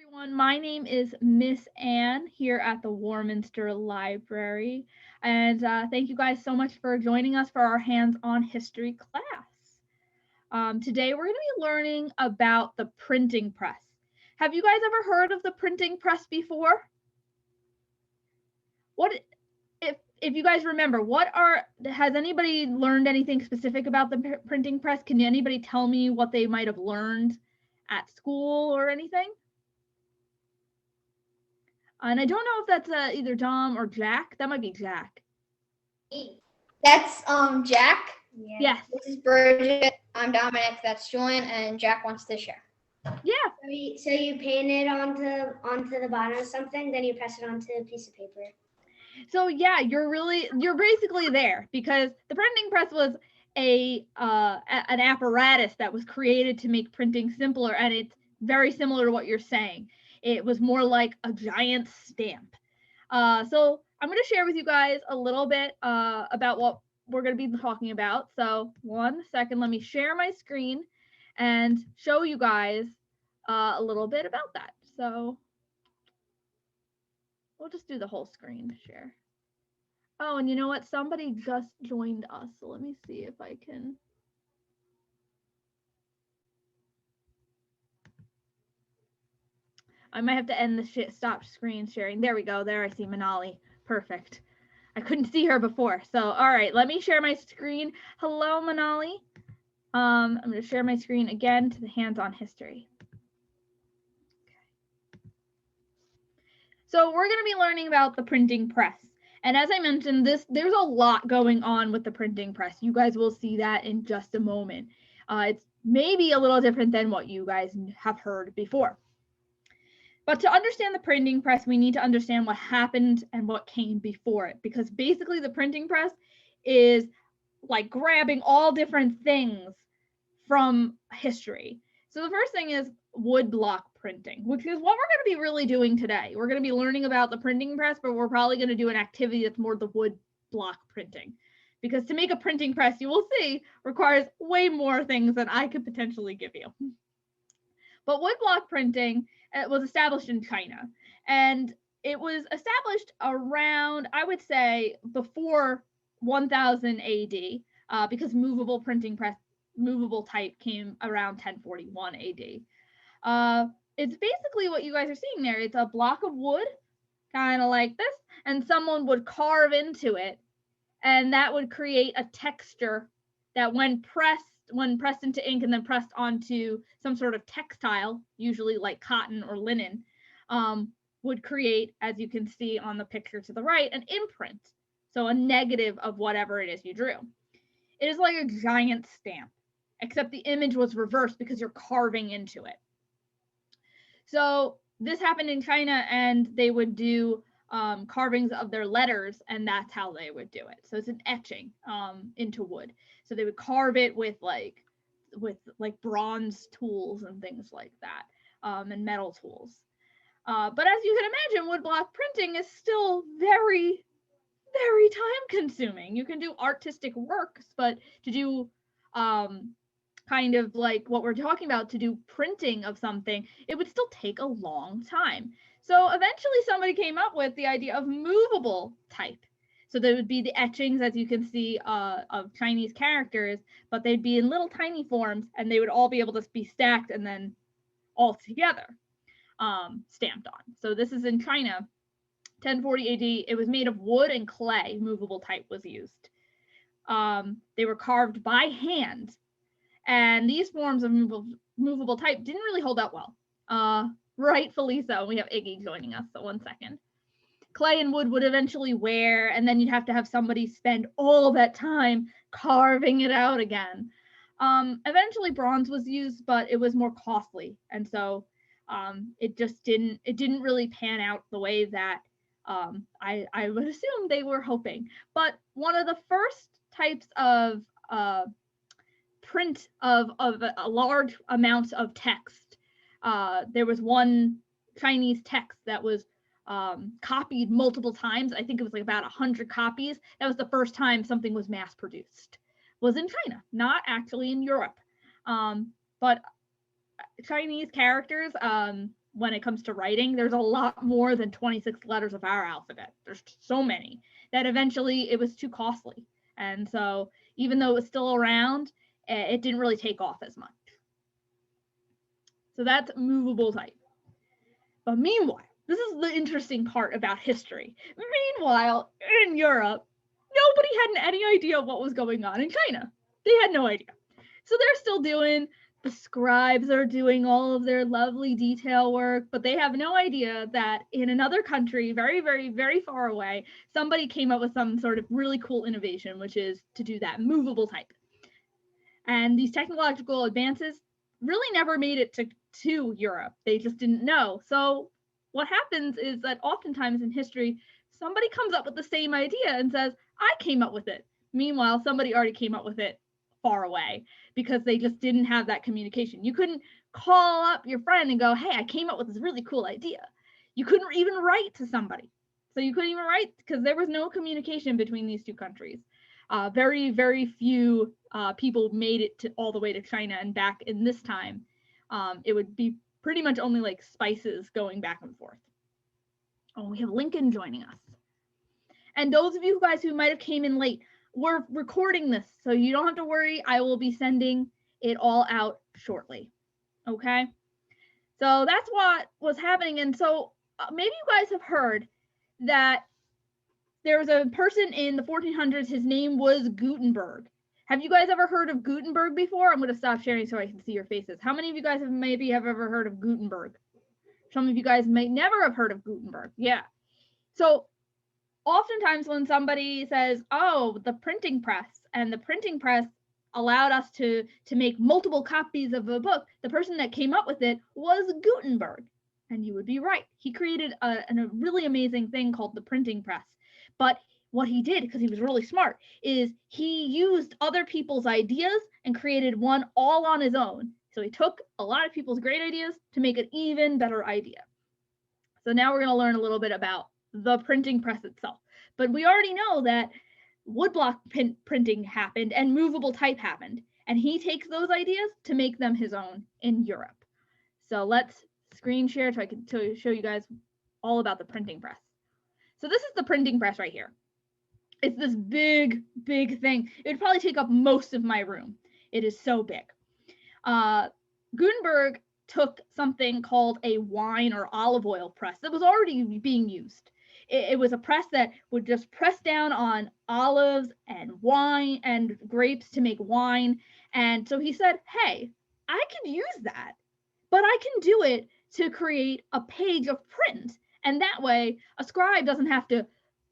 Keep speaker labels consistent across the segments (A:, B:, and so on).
A: Everyone. My name is Miss Anne here at the Warminster Library. And thank you guys so much for joining us for our hands-on history class. Today we're going to be learning about the printing press. Have you guys ever heard of the printing press before? What if you guys remember, has anybody learned anything specific about the printing press? Can anybody tell me what they might have learned at school or anything? And I don't know if that's either Dom or Jack. That might be Jack.
B: That's Jack.
C: Yeah.
A: Yes.
B: This is Bridget. I'm Dominic. That's Julian, and Jack wants to share.
A: Yeah.
C: So you paint it onto the bottom of something, then you press it onto a piece of paper.
A: So yeah, you're basically there because the printing press was an apparatus that was created to make printing simpler, and it's very similar to what you're saying. It was more like a giant stamp. So I'm going to share with you guys a little bit about what we're going to be talking about. So 1 second, let me share my screen and show you guys a little bit about that. So we'll just do the whole screen share. Oh, and you know what? Somebody just joined us. So let me see if I can. I might have to end the stop screen sharing. There we go. There I see Manali. Perfect. I couldn't see her before. So, all right, let me share my screen. Hello, Manali. I'm going to share my screen again to the hands-on history. Okay. So we're going to be learning about the printing press. And as I mentioned, there's a lot going on with the printing press. You guys will see that in just a moment. It's maybe a little different than what you guys have heard before. But to understand the printing press, we need to understand what happened and what came before it, because basically the printing press is like grabbing all different things from history. So the first thing is wood block printing, which is what we're going to be really doing today. We're going to be learning about the printing press, but we're probably going to do an activity that's more the wood block printing, because to make a printing press, you will see, requires way more things than I could potentially give you. But wood block printing was established in China, and it was established around, I would say, before 1000 AD, because movable type came around 1041 AD. It's basically what you guys are seeing there. It's a block of wood, kind of like this, and someone would carve into it, and that would create a texture that when pressed into ink and then pressed onto some sort of textile, usually like cotton or linen, would create, as you can see on the picture to the right, an imprint. So a negative of whatever it is you drew. It is like a giant stamp, except the image was reversed because you're carving into it. So this happened in China, and they would do carvings of their letters, and that's how they would do it. So it's an etching into wood. So they would carve it with like bronze tools and things like that, and metal tools. But as you can imagine, woodblock printing is still very, very time consuming. You can do artistic works, but to do kind of like what we're talking about, to do printing of something, it would still take a long time. So eventually somebody came up with the idea of movable type. So there would be the etchings, as you can see, of Chinese characters, but they'd be in little tiny forms, and they would all be able to be stacked and then all together stamped on. So this is in China, 1040 AD. It was made of wood and clay. Movable type was used. They were carved by hand, and these forms of movable type didn't really hold up well. Rightfully so. We have Iggy joining us, so 1 second. Clay and wood would eventually wear, and then you'd have to have somebody spend all that time carving it out again. Eventually bronze was used, but it was more costly, and so it didn't really pan out the way that I would assume they were hoping. But one of the first types of print of a large amount of text, there was one Chinese text that was copied multiple times. I think it was like about 100 copies. That was the first time something was mass produced. Was in China, not actually in Europe. But Chinese characters when it comes to writing. There's a lot more than 26 letters of our alphabet. There's so many that eventually it was too costly. And so even though it was still around, it didn't really take off as much. So that's movable type. But meanwhile, this is the interesting part about history. Meanwhile, in Europe, nobody had any idea what was going on in China. They had no idea. So they're still doing, the scribes are doing all of their lovely detail work, but they have no idea that in another country, very, very, very far away, somebody came up with some sort of really cool innovation, which is to do that movable type. And these technological advances really never made it to Europe. They just didn't know. So what happens is that oftentimes in history, somebody comes up with the same idea and says, I came up with it. Meanwhile, somebody already came up with it far away because they just didn't have that communication. You couldn't call up your friend and go, hey, I came up with this really cool idea. You couldn't even write to somebody. So you couldn't even write because there was no communication between these two countries. Very, very few people made it to all the way to China, and back in this time, it would be pretty much only like spices going back and forth. Oh, we have Lincoln joining us. And those of you guys who might have came in late, we're recording this, so you don't have to worry. I will be sending it all out shortly. Okay? So that's what was happening. And so maybe you guys have heard that there was a person in the 1400s, his name was Gutenberg. Have you guys ever heard of Gutenberg before? I'm going to stop sharing so I can see your faces. How many of you guys have ever heard of Gutenberg? Some of you guys may never have heard of Gutenberg. Yeah. So oftentimes when somebody says, oh, the printing press, and the printing press allowed us to make multiple copies of a book, the person that came up with it was Gutenberg. And you would be right. He created a really amazing thing called the printing press. But what he did, because he was really smart, is he used other people's ideas and created one all on his own. So he took a lot of people's great ideas to make an even better idea. So now we're going to learn a little bit about the printing press itself. But we already know that woodblock printing happened and movable type happened. And he takes those ideas to make them his own in Europe. So let's screen share so I can show you guys all about the printing press. So this is the printing press right here. It's this big, big thing. It would probably take up most of my room. It is so big. Gutenberg took something called a wine or olive oil press that was already being used. It was a press that would just press down on olives and wine and grapes to make wine. And so he said, hey, I can use that, but I can do it to create a page of print. And that way, a scribe doesn't have to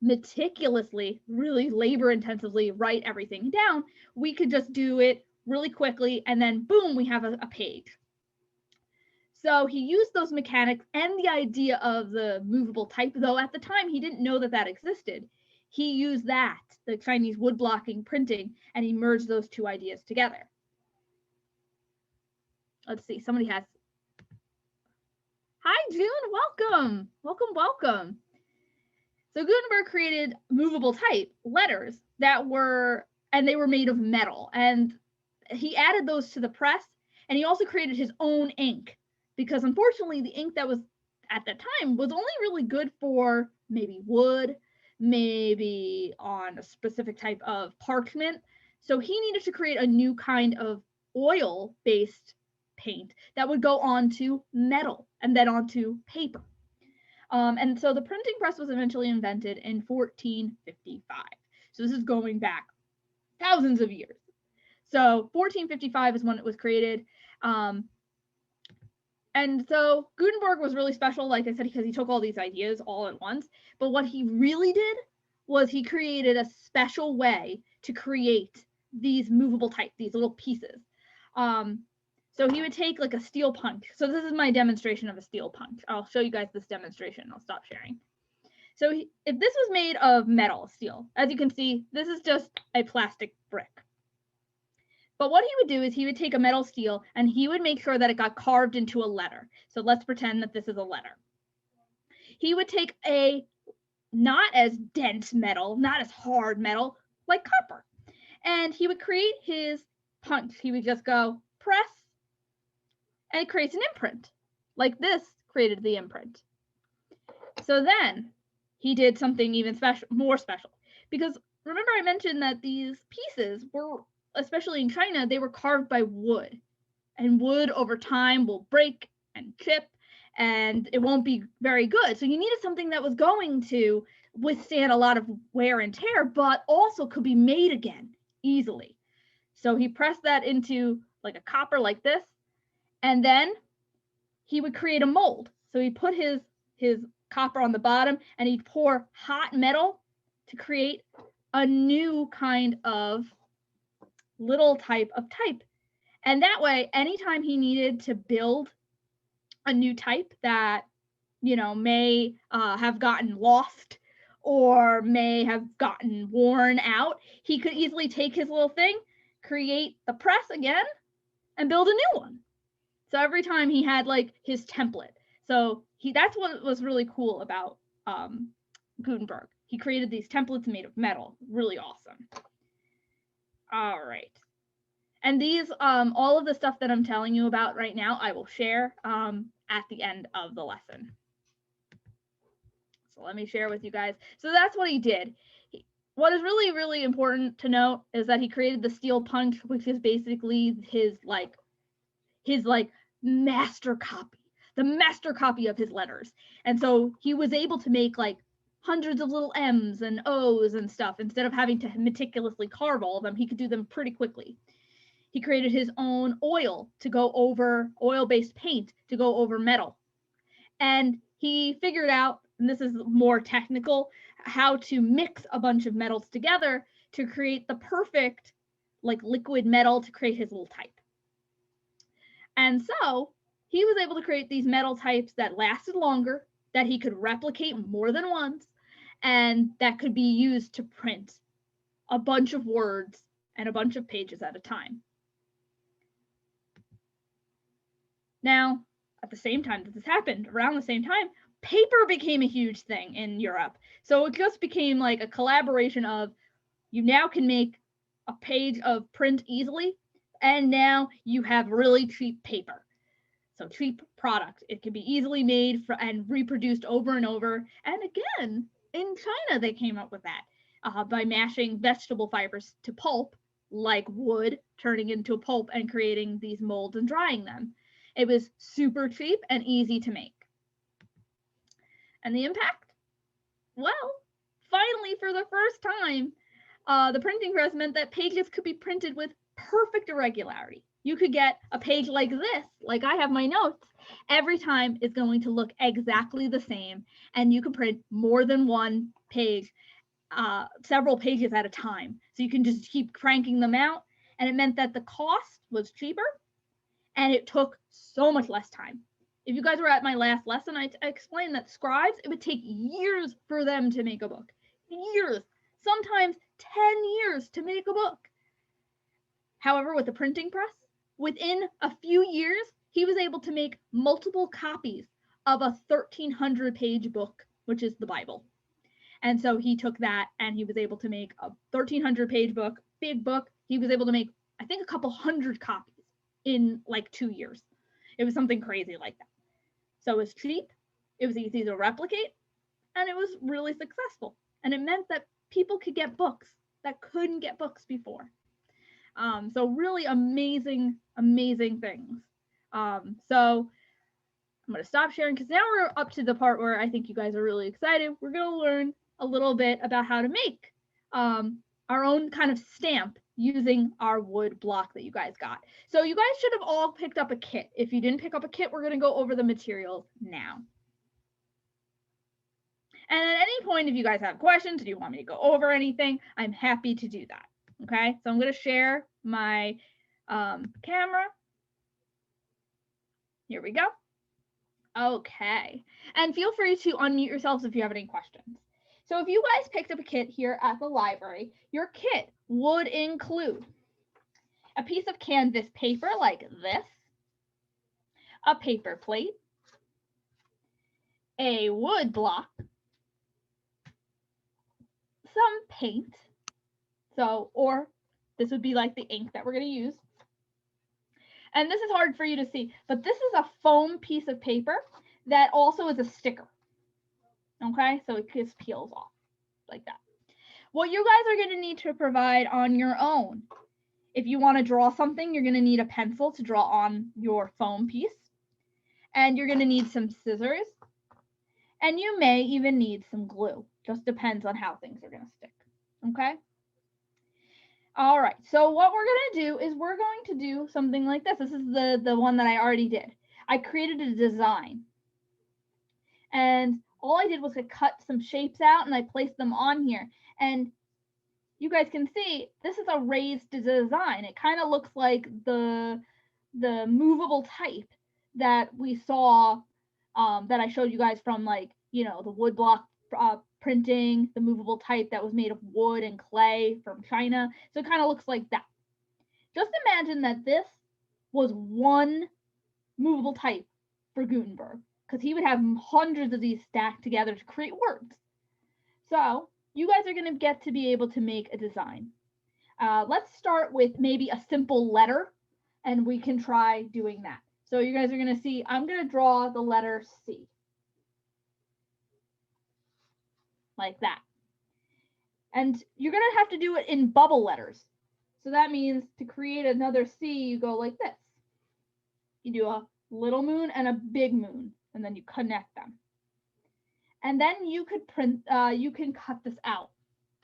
A: meticulously, really labor intensively write everything down. We could just do it really quickly, and then boom, we have a page. So he used those mechanics and the idea of the movable type, though at the time he didn't know that that existed. He used that, the Chinese woodblocking printing, and he merged those two ideas together. Let's see, somebody has. Hi, June, welcome. Welcome, welcome. So Gutenberg created movable type letters that were, and they were made of metal. And he added those to the press, and he also created his own ink, because unfortunately the ink that was at that time was only really good for maybe wood, maybe on a specific type of parchment. So he needed to create a new kind of oil-based paint that would go onto metal and then onto paper. And so the printing press was eventually invented in 1455. So this is going back thousands of years. So 1455 is when it was created. And so Gutenberg was really special, like I said, because he took all these ideas all at once. But what he really did was he created a special way to create these movable type, these little pieces. So he would take like a steel punch. So this is my demonstration of a steel punch. I'll show you guys this demonstration. I'll stop sharing. So if this was made of metal, steel, as you can see, this is just a plastic brick. But what he would do is he would take a metal steel and he would make sure that it got carved into a letter. So let's pretend that this is a letter. He would take a not as dense metal, not as hard metal, like copper. And he would create his punch. He would just go press, and it creates an imprint like this created the imprint. So then he did something even more special, because remember I mentioned that these pieces were, especially in China, they were carved by wood, and wood over time will break and chip and it won't be very good. So you needed something that was going to withstand a lot of wear and tear, but also could be made again easily. So he pressed that into like a copper like this, and then he would create a mold. So he put his copper on the bottom and he'd pour hot metal to create a new kind of little type of type. And that way, anytime he needed to build a new type that, may have gotten lost or may have gotten worn out, he could easily take his little thing, create the press again, and build a new one. So every time he had like his template. So that's what was really cool about Gutenberg. He created these templates made of metal. Really awesome. All right. And these, all of the stuff that I'm telling you about right now, I will share at the end of the lesson. So let me share with you guys. So that's what he did. What is really, really important to note is that he created the steel punch, which is basically his master copy, the master copy of his letters. And so he was able to make like hundreds of little M's and O's and stuff. Instead of having to meticulously carve all of them, he could do them pretty quickly. He created his own oil-based paint to go over metal. And he figured out, and this is more technical, how to mix a bunch of metals together to create the perfect like liquid metal to create his little type. And so he was able to create these metal types that lasted longer, that he could replicate more than once, and that could be used to print a bunch of words and a bunch of pages at a time. Now, at the same time that this happened, around the same time, paper became a huge thing in Europe. So it just became like a collaboration of, you now can make a page of print easily, and now you have really cheap paper. So cheap product. It can be easily made and reproduced over and over. And again, in China, they came up with that by mashing vegetable fibers to pulp, like wood, turning into a pulp and creating these molds and drying them. It was super cheap and easy to make. And the impact? Well, finally, for the first time, the printing press meant that pages could be printed with perfect irregularity. You could get a page like this, like I have my notes, every time it's going to look exactly the same, and you can print more than one page, several pages at a time. So you can just keep cranking them out, and it meant that the cost was cheaper, and it took so much less time. If you guys were at my last lesson, I explained that scribes, it would take years for them to make a book. Years, sometimes 10 years to make a book. However, with the printing press, within a few years, he was able to make multiple copies of a 1,300-page book, which is the Bible. And so he took that and he was able to make a 1,300-page book, big book. He was able to make, I think, a couple hundred copies in like 2 years. It was something crazy like that. So it was cheap, it was easy to replicate, and it was really successful. And it meant that people could get books that couldn't get books before. So really amazing, amazing things. So I'm going to stop sharing because now we're up to the part where I think you guys are really excited. We're going to learn a little bit about how to make our own kind of stamp using our wood block that you guys got. So you guys should have all picked up a kit. If you didn't pick up a kit, we're going to go over the materials now. And at any point, if you guys have questions, if you want me to go over anything, I'm happy to do that. Okay, so I'm going to share my camera. Here we go. Okay, and feel free to unmute yourselves if you have any questions. So if you guys picked up a kit here at the library, your kit would include a piece of canvas paper like this, a paper plate, a wood block, some paint, or this would be like the ink that we're going to use. And this is hard for you to see, but this is a foam piece of paper that also is a sticker. Okay, so it just peels off like that. What you guys are going to need to provide on your own. If you want to draw something, you're going to need a pencil to draw on your foam piece. And you're going to need some scissors. And you may even need some glue. Just depends on how things are going to stick. Okay? All right, so what we're going to do is we're going to do something like this. This is the one that I already did. I created a design. And all I did was to cut some shapes out and I placed them on here. And you guys can see this is a raised design. It kind of looks like the movable type that we saw, that I showed you guys from, like, you know, the woodblock printing, the movable type that was made of wood and clay from China. So it kind of looks like that. Just imagine that this was one movable type for Gutenberg, because he would have hundreds of these stacked together to create words. So you guys are going to get to be able to make a design. Let's start with maybe a simple letter, and we can try doing that. So you guys are going to see, I'm going to draw the letter C. Like that. And you're going to have to do it in bubble letters. So that means to create another C, you go like this. You do a little moon and a big moon, and then you connect them. And then you could you can cut this out.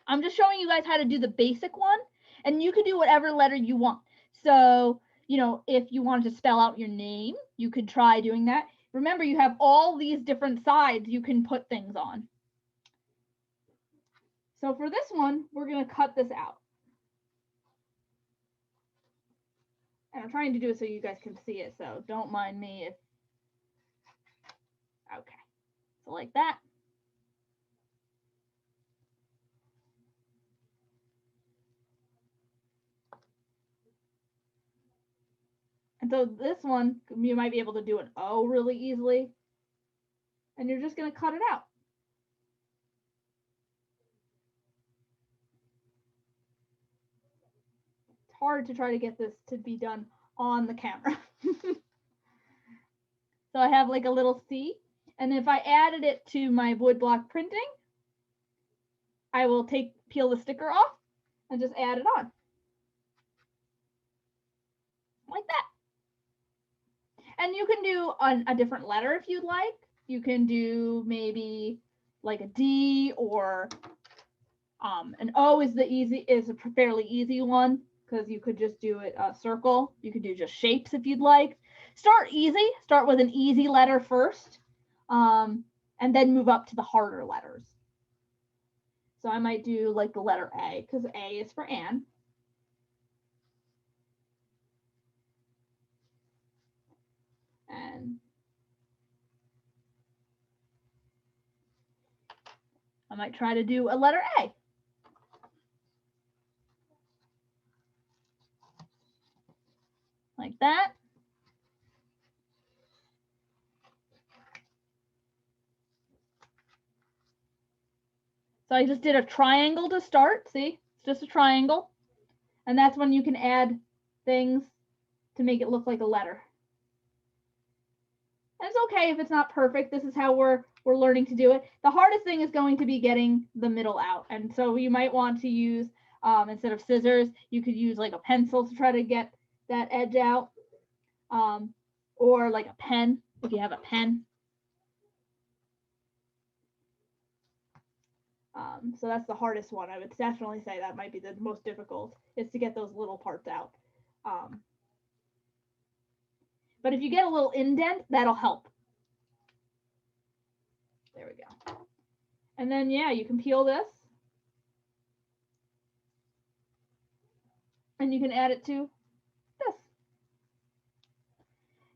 A: I'm just showing you guys how to do the basic one, and you can do whatever letter you want. So, you know, if you wanted to spell out your name, you could try doing that. Remember, you have all these different sides you can put things on. So for this one, we're going to cut this out. And I'm trying to do it so you guys can see it, so don't mind me if... Okay, so like that. And so this one, you might be able to do an O really easily. And you're just going to cut it out. It's hard to try to get this to be done on the camera. So I have like a little C. And if I added it to my woodblock printing, I will peel the sticker off and just add it on. Like that. And you can do a different letter if you'd like. You can do maybe like a D, or an O is a fairly easy one, because you could just do it a circle. You could do just shapes if you'd like. Start easy. Start with an easy letter first, and then move up to the harder letters. So I might do like the letter A, because A is for Anne. And I might try to do a letter A. Like that. So I just did a triangle to start. See, it's just a triangle. And that's when you can add things to make it look like a letter. And it's okay if it's not perfect. This is how we're learning to do it. The hardest thing is going to be getting the middle out. And so you might want to use, instead of scissors, you could use like a pencil to try to get that edge out, or like a pen, if you have a pen. So that's the hardest one. I would definitely say that might be the most difficult, is to get those little parts out. But if you get a little indent, that'll help. There we go. And then, yeah, you can peel this. And you can add it to this.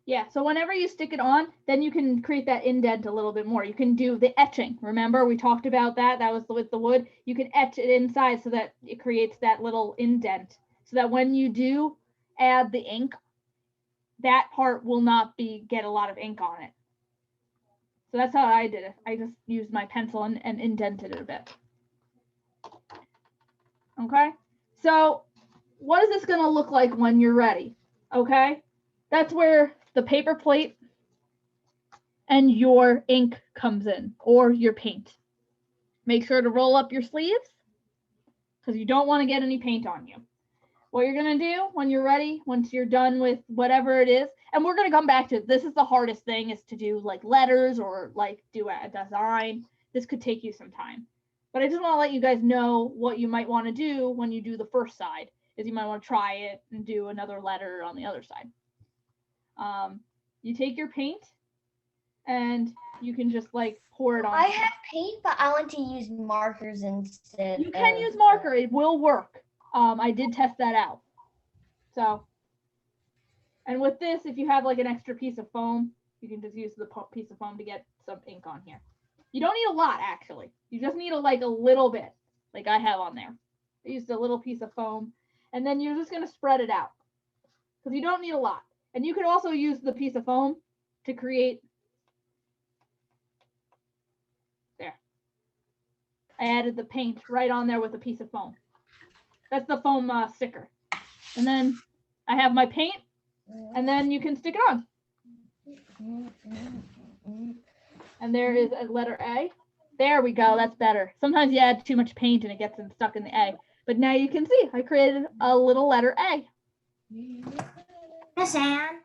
A: Yeah, so whenever you stick it on, then you can create that indent a little bit more. You can do the etching. Remember, we talked about that. That was with the wood. You can etch it inside so that it creates that little indent, so that when you do add the ink, that part will not get a lot of ink on it. So that's how I did it. I just used my pencil and indented it a bit. Okay, so what is this going to look like when you're ready? Okay, that's where the paper plate and your ink comes in, or your paint. Make sure to roll up your sleeves because you don't want to get any paint on you. What you're going to do when you're ready, once you're done with whatever it is, and we're going to come back to this is the hardest thing, is to do like letters or like do a design. This could take you some time. But I just want to let you guys know what you might want to do when you do the first side, is you might want to try it and do another letter on the other side. You take your paint and you can just like pour it on.
D: I have paint, but I want to use markers instead.
A: You can use marker. It will work. I did test that out. So, and with this, if you have like an extra piece of foam, you can just use the piece of foam to get some ink on here. You don't need a lot, actually. You just need like a little bit, like I have on there. I used a little piece of foam, and then you're just going to spread it out because you don't need a lot. And you could also use the piece of foam to create. There. I added the paint right on there with a piece of foam. That's the foam sticker. And then I have my paint, and then you can stick it on. And there is a letter A. There we go. That's better. Sometimes you add too much paint and it gets stuck in the A. But now you can see I created a little letter A.
C: Miss Anne?